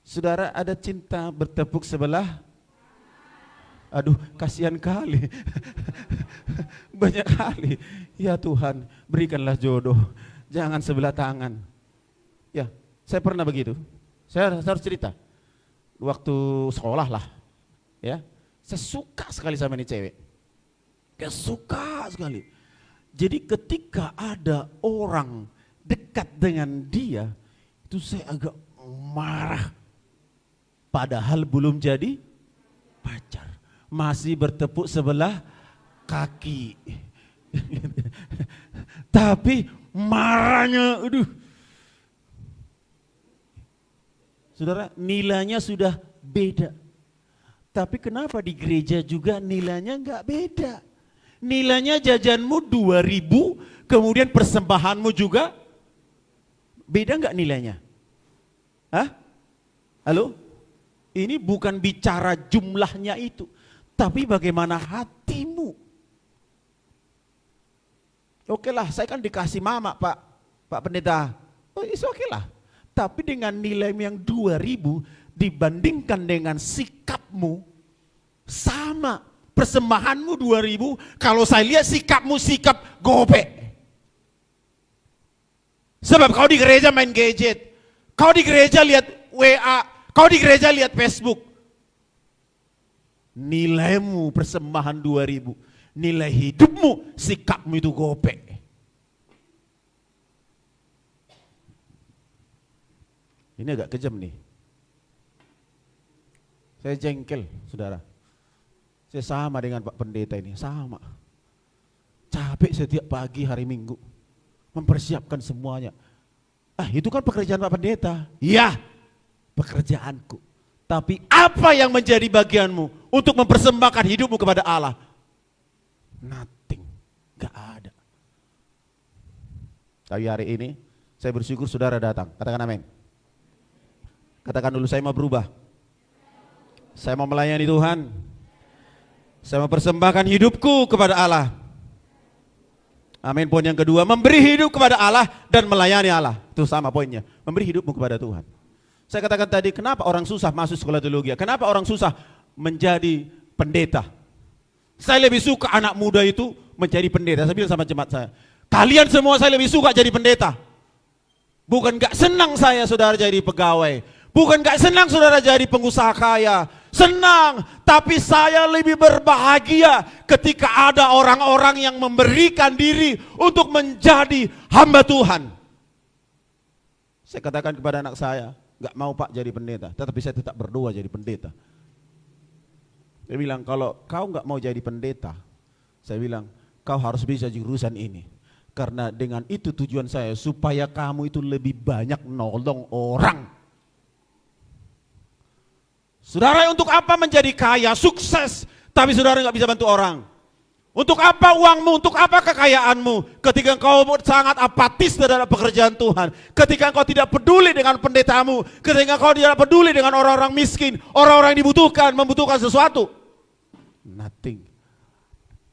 Saudara ada cinta bertepuk sebelah. Aduh, kasihan kali. Banyak kali. Ya Tuhan, berikanlah jodoh. Jangan sebelah tangan. Ya, saya pernah begitu. Saya harus cerita. Waktu sekolah lah. Ya, saya suka sekali sama ini cewek. Saya suka sekali. Jadi ketika ada orang dekat dengan dia, itu saya agak marah. Padahal belum jadi pacar. Masih bertepuk sebelah kaki. Tapi marahnya, aduh. Saudara, nilainya sudah beda. Tapi kenapa di gereja juga nilainya enggak beda? Nilainya jajanmu 2.000, kemudian persembahanmu juga beda enggak nilainya? Hah? Halo? Ini bukan bicara jumlahnya itu, tapi bagaimana hatimu. Oke lah, saya kan dikasih mama Pak Pendeta. Oh, is oke lah. Tapi dengan nilai yang 2.000 dibandingkan dengan sikapmu sama, persembahanmu 2.000, kalau saya lihat sikapmu sikap gopek. Sebab kau di gereja main gadget, kau di gereja lihat WA, kau di gereja lihat Facebook. Nilaimu persembahan 2.000, nilai hidupmu, sikapmu itu gopek. Ini agak kejam nih. Saya jengkel, saudara. Saya sama dengan Pak Pendeta ini, sama. Capek setiap pagi hari Minggu, mempersiapkan semuanya. Itu kan pekerjaan Pak Pendeta. Iya, pekerjaanku. Tapi apa yang menjadi bagianmu untuk mempersembahkan hidupmu kepada Allah? Nothing, gak ada. Tapi hari ini, saya bersyukur saudara datang. Katakan amin. Katakan dulu, saya mau berubah. Saya mau melayani Tuhan. Saya mau persembahkan hidupku kepada Allah. Amin. Poin yang kedua, memberi hidup kepada Allah dan melayani Allah. Itu sama poinnya, memberi hidupmu kepada Tuhan. Saya katakan tadi, kenapa orang susah masuk sekolah teologi? Kenapa orang susah menjadi pendeta? Saya lebih suka anak muda itu menjadi pendeta. Saya bilang sama jemaat saya, kalian semua saya lebih suka jadi pendeta. Bukan gak senang saya saudara jadi pegawai. Bukan gak senang saudara jadi pengusaha kaya. Senang, tapi saya lebih berbahagia ketika ada orang-orang yang memberikan diri untuk menjadi hamba Tuhan. Saya katakan kepada anak saya, gak mau Pak jadi pendeta, tetapi saya tetap berdoa jadi pendeta. Dia bilang, kalau kau gak mau jadi pendeta, saya bilang, kau harus bisa jurusan ini. Karena dengan itu tujuan saya, supaya kamu itu lebih banyak nolong orang. Saudara, untuk apa menjadi kaya, sukses, tapi saudara nggak bisa bantu orang? Untuk apa uangmu, untuk apa kekayaanmu, ketika engkau sangat apatis terhadap pekerjaan Tuhan, ketika engkau tidak peduli dengan pendetamu, ketika engkau tidak peduli dengan orang-orang miskin, orang-orang yang membutuhkan sesuatu? Nothing.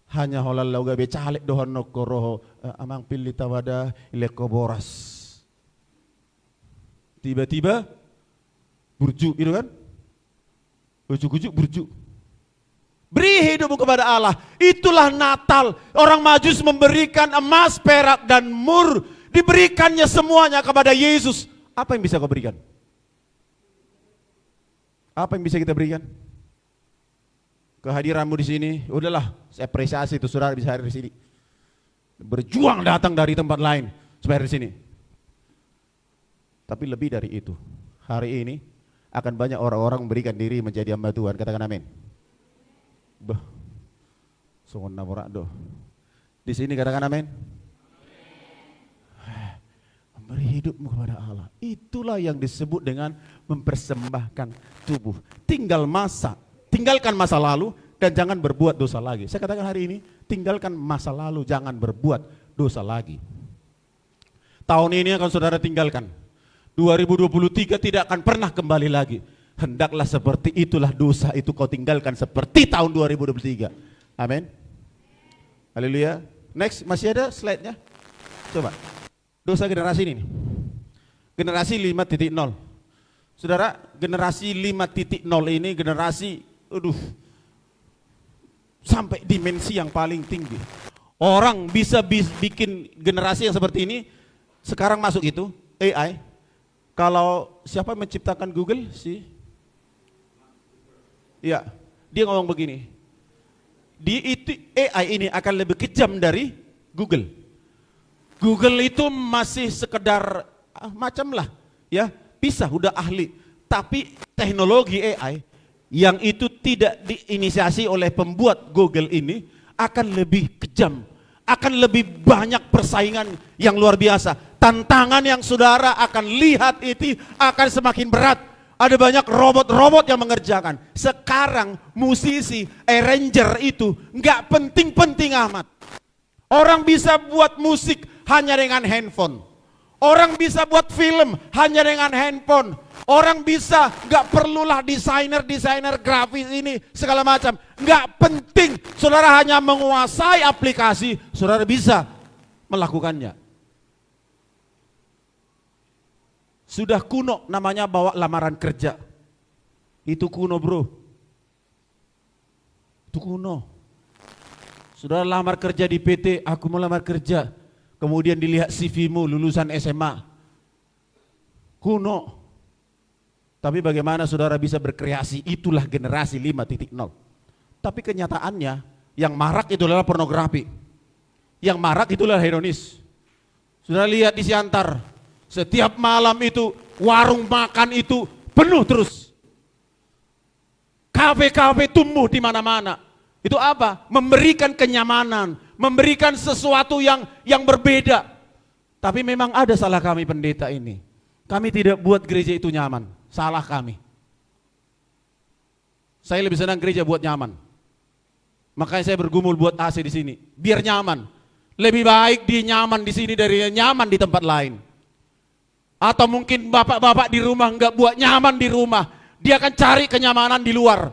Hanya holalau gabe calek dohon nokoroho amang pilih tawada ilekoboras. Tiba-tiba burju, itu kan? Ujuk-ujuk burju. Beri hidupmu kepada Allah. Itulah Natal. Orang Majus memberikan emas, perak, dan mur. Diberikannya semuanya kepada Yesus. Apa yang bisa kau berikan? Apa yang bisa kita berikan? Kehadiranmu di sini, udahlah, saya apresiasi itu saudara bisa hadir di sini. Berjuang datang dari tempat lain supaya hadir di sini. Tapi lebih dari itu, hari ini akan banyak orang-orang memberikan diri menjadi hamba Tuhan. Katakan amin. Bah, sungguh namorak doh. Di sini katakan amin. Memberi hidupmu kepada Allah. Itulah yang disebut dengan mempersembahkan tubuh. Tinggalkan masa lalu dan jangan berbuat dosa lagi. Saya katakan hari ini, tinggalkan masa lalu, jangan berbuat dosa lagi. Tahun ini akan saudara tinggalkan. 2023 tidak akan pernah kembali lagi. Hendaklah seperti itulah dosa itu kau tinggalkan seperti tahun 2023. Amin. Haleluya. Next, masih ada slide-nya? Coba. Dosa generasi ini. Generasi 5.0. Saudara, generasi 5.0 ini generasi sampai dimensi yang paling tinggi. Orang bisa bikin generasi yang seperti ini sekarang masuk itu AI. Kalau siapa menciptakan Google sih? Ya, dia ngomong begini. AI ini akan lebih kejam dari Google. Google itu masih sekedar macam lah, ya, bisa udah ahli. Tapi teknologi AI yang itu tidak diinisiasi oleh pembuat Google ini akan lebih kejam, akan lebih banyak persaingan yang luar biasa. Tantangan yang saudara akan lihat itu akan semakin berat. Ada banyak robot-robot yang mengerjakan. Sekarang musisi, arranger itu nggak penting-penting amat. Orang bisa buat musik hanya dengan handphone. Orang bisa buat film hanya dengan handphone. Orang bisa, nggak perlulah desainer grafis ini segala macam. Nggak penting, saudara hanya menguasai aplikasi, saudara bisa melakukannya. Sudah kuno namanya bawa lamaran kerja. Itu kuno bro. Itu kuno. Saudara lamar kerja di PT, aku mau lamar kerja. Kemudian dilihat CV-mu lulusan SMA. Kuno. Tapi bagaimana saudara bisa berkreasi? Itulah generasi 5.0. Tapi kenyataannya yang marak itu adalah pornografi. Yang marak itulah hedonis. Saudara lihat di Siantar. Setiap malam itu warung makan itu penuh terus. Kafe-kafe tumbuh di mana-mana. Itu apa? Memberikan kenyamanan, memberikan sesuatu yang berbeda. Tapi memang ada salah kami pendeta ini. Kami tidak buat gereja itu nyaman. Salah kami. Saya lebih senang gereja buat nyaman. Makanya saya bergumul buat AC di sini, biar nyaman. Lebih baik di nyaman di sini dari nyaman di tempat lain. Atau mungkin bapak-bapak di rumah nggak buat nyaman di rumah, dia akan cari kenyamanan di luar.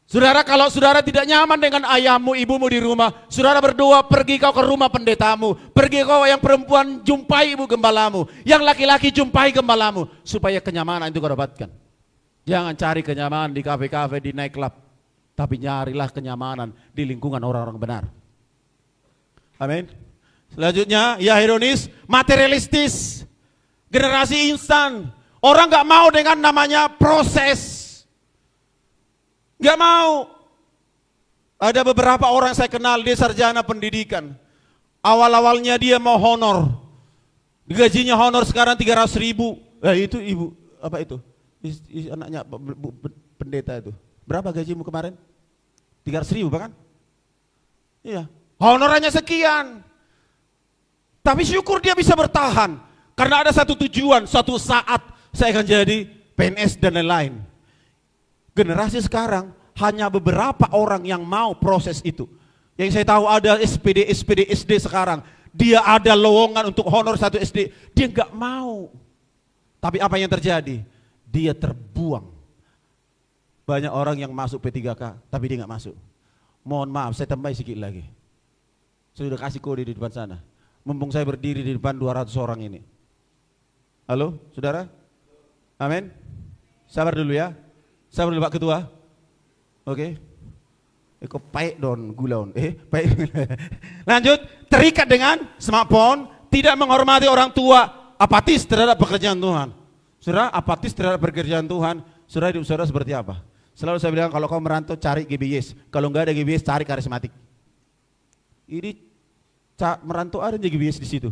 Saudara, kalau saudara tidak nyaman dengan ayahmu, ibumu di rumah, saudara berdoa, pergi kau ke rumah pendetamu, pergi kau yang perempuan jumpai ibu gembalamu, yang laki-laki jumpai gembalamu, supaya kenyamanan itu kau dapatkan. Jangan cari kenyamanan di kafe-kafe, di nightclub, tapi nyarilah kenyamanan di lingkungan orang-orang benar. Amin. Selanjutnya, ya hedonis, materialistis. Generasi instan, orang gak mau dengan namanya proses, gak mau. Ada beberapa orang saya kenal, dia sarjana pendidikan. Awal-awalnya dia mau honor, gajinya honor sekarang 300.000. Itu ibu, apa itu? Anaknya pendeta itu. Berapa gajimu kemarin? 300.000 bahkan? Iya, honorannya sekian. Tapi syukur dia bisa bertahan. Karena ada satu tujuan, suatu saat saya akan jadi PNS dan lain-lain. Generasi sekarang hanya beberapa orang yang mau proses itu. Yang saya tahu ada SPD SD sekarang. Dia ada lowongan untuk honor satu SD. Dia nggak mau. Tapi apa yang terjadi? Dia terbuang. Banyak orang yang masuk P3K, tapi dia nggak masuk. Mohon maaf, saya tambah sedikit lagi. Saya sudah kasih kode di depan sana. Mumpung saya berdiri di depan 200 orang ini. Halo, saudara? Amin. Sabar dulu ya. Sabar dulu Pak Ketua. Oke. Kok baik don gulaun. Baik. Lanjut, terikat dengan smartphone, tidak menghormati orang tua, apatis terhadap pekerjaan Tuhan. Saudara, apatis terhadap pekerjaan Tuhan. Saudara, hidup saudara seperti apa? Selalu saya bilang kalau kau merantau cari GBYS. Kalau enggak ada GBYS cari karismatik. Ini merantau ada GBYS di situ.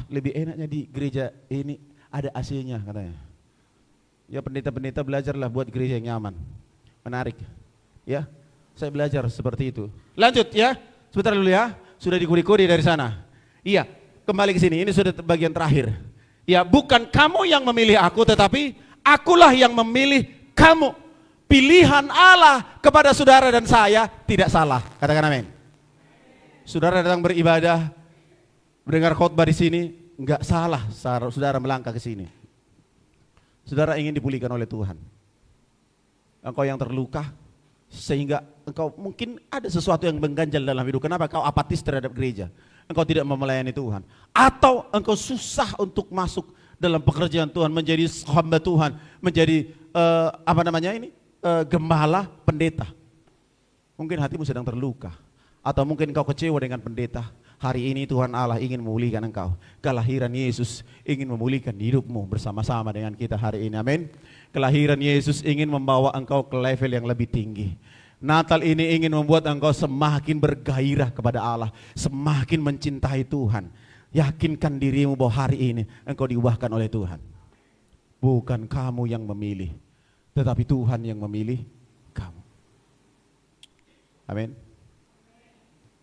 Lebih enaknya di gereja ini ada AC-nya katanya. Ya pendeta-pendeta belajarlah buat gereja yang nyaman. Menarik. Ya, saya belajar seperti itu. Lanjut ya, sebentar dulu ya. Sudah dikode-kode dari sana. Iya, kembali ke sini. Ini sudah bagian terakhir. Ya, bukan kamu yang memilih aku, tetapi akulah yang memilih kamu. Pilihan Allah kepada saudara dan saya tidak salah. Katakan amin. Saudara datang beribadah, mendengar khotbah di sini, nggak salah saudara melangkah ke sini. Saudara ingin dipulihkan oleh Tuhan. Engkau yang terluka, sehingga engkau mungkin ada sesuatu yang mengganjal dalam hidup. Kenapa kau apatis terhadap gereja? Engkau tidak melayani Tuhan. Atau engkau susah untuk masuk dalam pekerjaan Tuhan, menjadi hamba Tuhan, menjadi gembala, pendeta. Mungkin hatimu sedang terluka. Atau mungkin engkau kecewa dengan pendeta. Hari ini Tuhan Allah ingin memulihkan engkau. Kelahiran Yesus ingin memulihkan hidupmu bersama-sama dengan kita hari ini. Amin. Kelahiran Yesus ingin membawa engkau ke level yang lebih tinggi. Natal ini ingin membuat engkau semakin bergairah kepada Allah, semakin mencintai Tuhan. Yakinkan dirimu bahwa hari ini engkau diubahkan oleh Tuhan. Bukan kamu yang memilih, tetapi Tuhan yang memilih kamu. Amin.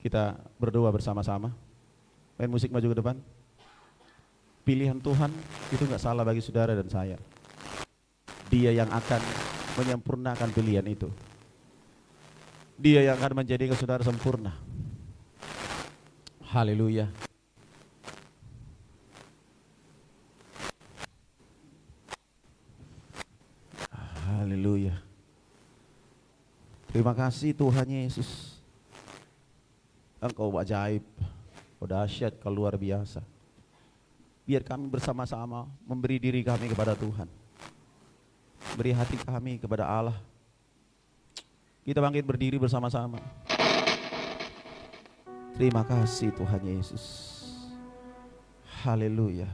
Kita berdoa bersama-sama. Main musik maju ke depan. Pilihan Tuhan itu gak salah bagi saudara dan saya. Dia yang akan menyempurnakan pilihan itu. Dia yang akan menjadikan saudara sempurna. Haleluya. Haleluya. Terima kasih Tuhan Yesus. Engkau ajaib, Engkau dahsyat, Engkau luar biasa. Biar kami bersama-sama memberi diri kami kepada Tuhan, beri hati kami kepada Allah. Kita bangkit berdiri bersama-sama. Terima kasih Tuhan Yesus. Haleluya.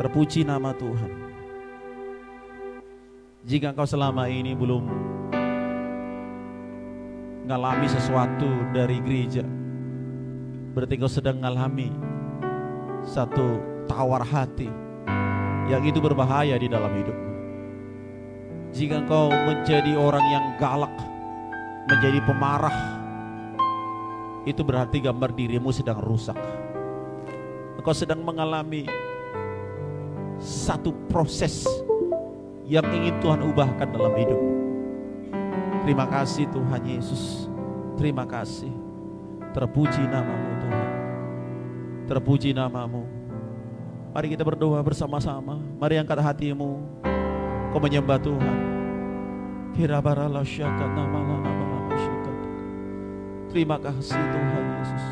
Terpuji nama Tuhan. Jika engkau selama ini belum ngalami sesuatu dari gereja, berarti kau sedang ngalami satu tawar hati yang itu berbahaya di dalam hidup. Jika engkau menjadi orang yang galak, menjadi pemarah, itu berarti gambar dirimu sedang rusak. Engkau sedang mengalami satu proses yang ingin Tuhan ubahkan dalam hidupmu. Terima kasih Tuhan Yesus. Terima kasih. Terpuji namamu Tuhan. Terpuji namamu. Mari kita berdoa bersama-sama. Mari angkat hatimu. Kau menyembah Tuhan. Terima kasih Tuhan Yesus.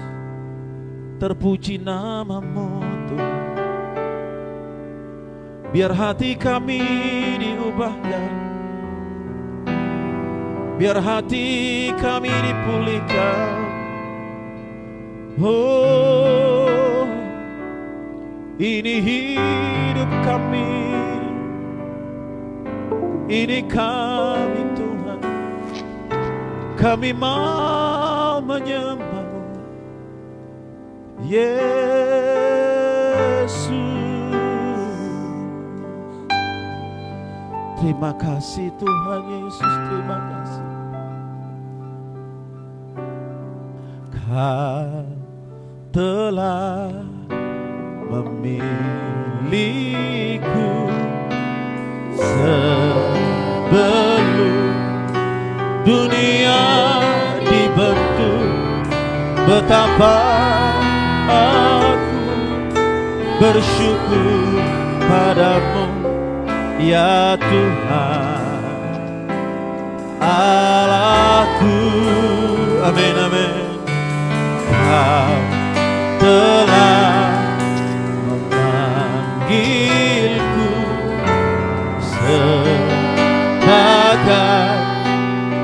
Terpuji namamu Tuhan. Biar hati kami diubahkan, biar hati kami dipulihkan. Oh, ini hidup kami, ini kami Tuhan. Kami mau menyembah-Mu Yesus. Terima kasih Tuhan Yesus, terima kasih. Kau telah memilihku sebelum dunia dibentuk. Betapa aku bersyukur padamu ya Tuhan Allahku. Amin, amin. Kau telah memanggilku sebagai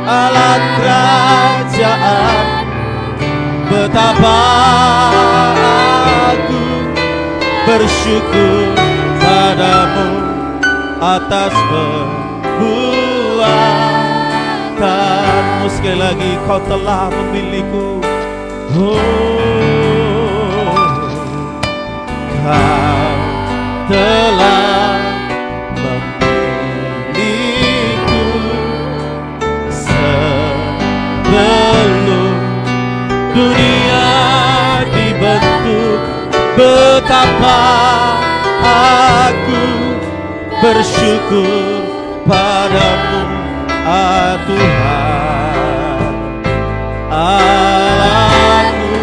alat kerajaan. Betapa aku bersyukur padamu atas perbuatanmu. Sekali lagi, kau telah memilihku. Oh, kau telah memilihku sebelum dunia dibentuk. Betapa aku bersyukur padamu Tuhan Allahku.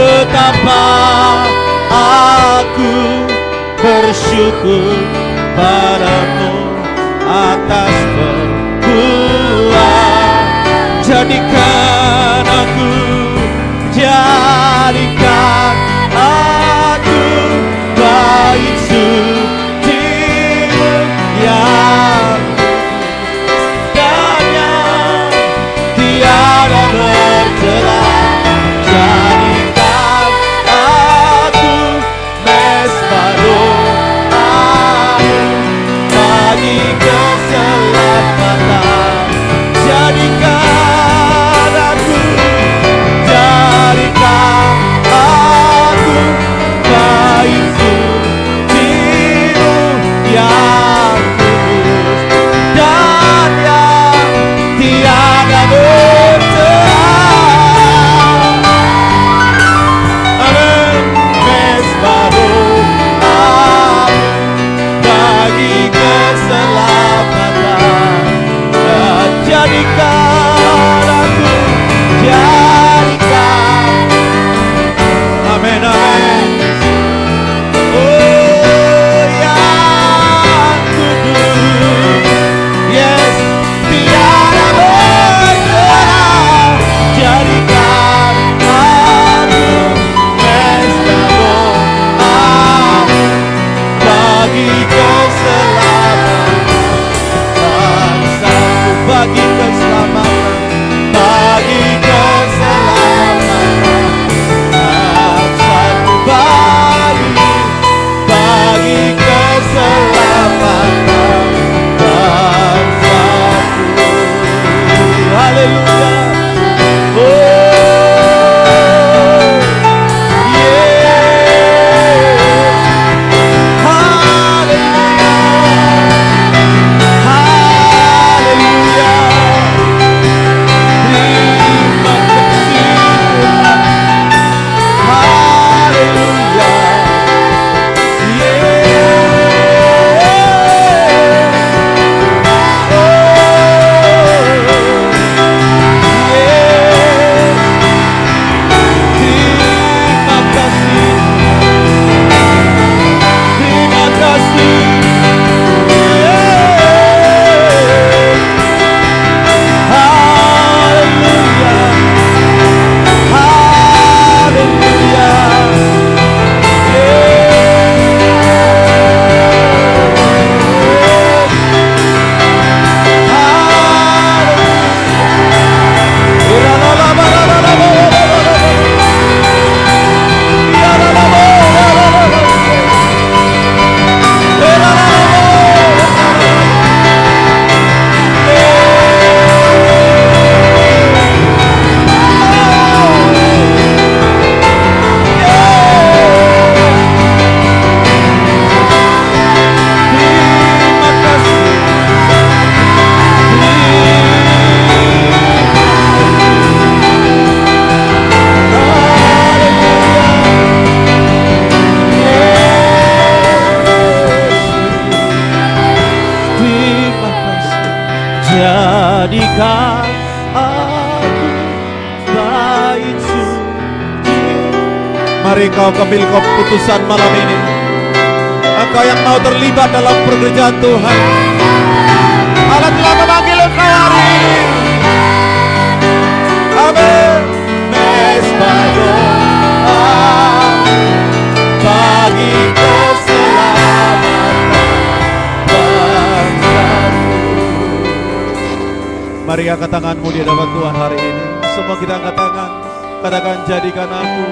betapa aku bersyukur padamu atas perbuatan. Jadikan aku bait suci-Mu yang dan yang tiada bercela. Jadikan aku mesbah doa-Mu bagi keselamatan. Jadikan aku bait suci-Mu yang kudus dan yang tiada bercela. Amin. Mesbah doa-Mu bagi keselamatan. Dan jadikan aku, amin, amin. Oh yang kudus, yes, tiada bercela. Jadikan aku mesbah doa-Mu bagi keselamatan. Bangsaku bagi keselamatan, bagi keselamatan. Bangsaku bagi keselamatan. Bangsaku, haleluya. Oh yeah, haleluya, haleluya. Terima kasih Tuhan, haleluya. Jadikan aku bait suci. Mari kau ambil keputusan malam ini. Engkau yang mau terlibat dalam pekerjaan Tuhan, Allah telah memanggil engkau hari ini. Amin. Mesbah doa bagi keselamatan bangsaku. Mari angkat tanganmu di hadapan Tuhan hari ini. Semua kita angkat tangan, katakan jadikan aku,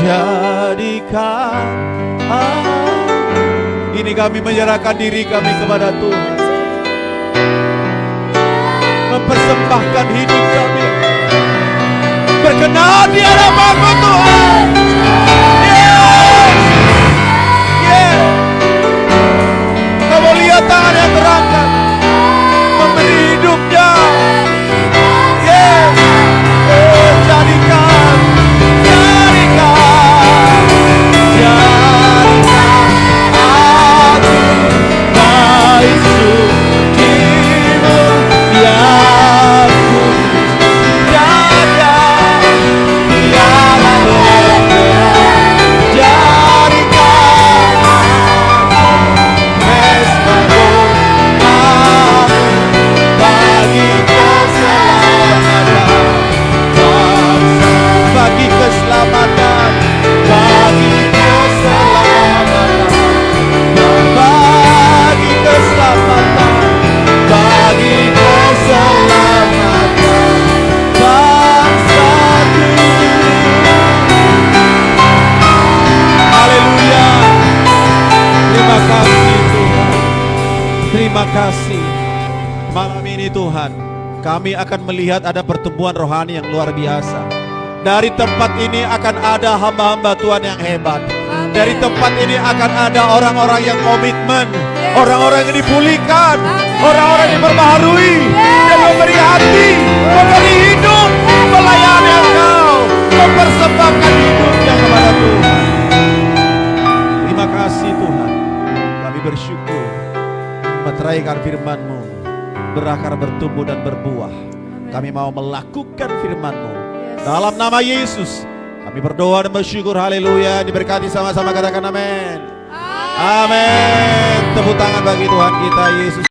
jadikan aku. Ini kami menyerahkan diri kami kepada Tuhan, mempersembahkan hidup kami, berkenan di hadapan-Mu Tuhan. Yes, yes. Kamu lihat tangan yang terangkat, memberi hidupnya. Yes, oh jadikan aku bait suci-Mu yang kudus dan yang tiada bercela. kasih. Malam ini Tuhan, kami akan melihat ada pertumbuhan rohani yang luar biasa. Dari tempat ini akan ada hamba-hamba Tuhan yang hebat. Dari tempat ini akan ada orang-orang yang komitmen, orang-orang yang dipulihkan, orang-orang yang diperbaharui, dan memberi hati, memberi hidup, melayani Engkau, mempersembahkan hidupnya kepada Tuhan. Terima kasih Tuhan, kami bersyukur meteraikan firman-Mu, berakar, bertumbuh dan berbuah. Kami mau melakukan firman-Mu. Dalam nama Yesus kami berdoa dan bersyukur. Haleluya. Diberkati sama-sama, katakan amin. Amin. Tepuk tangan bagi Tuhan kita Yesus.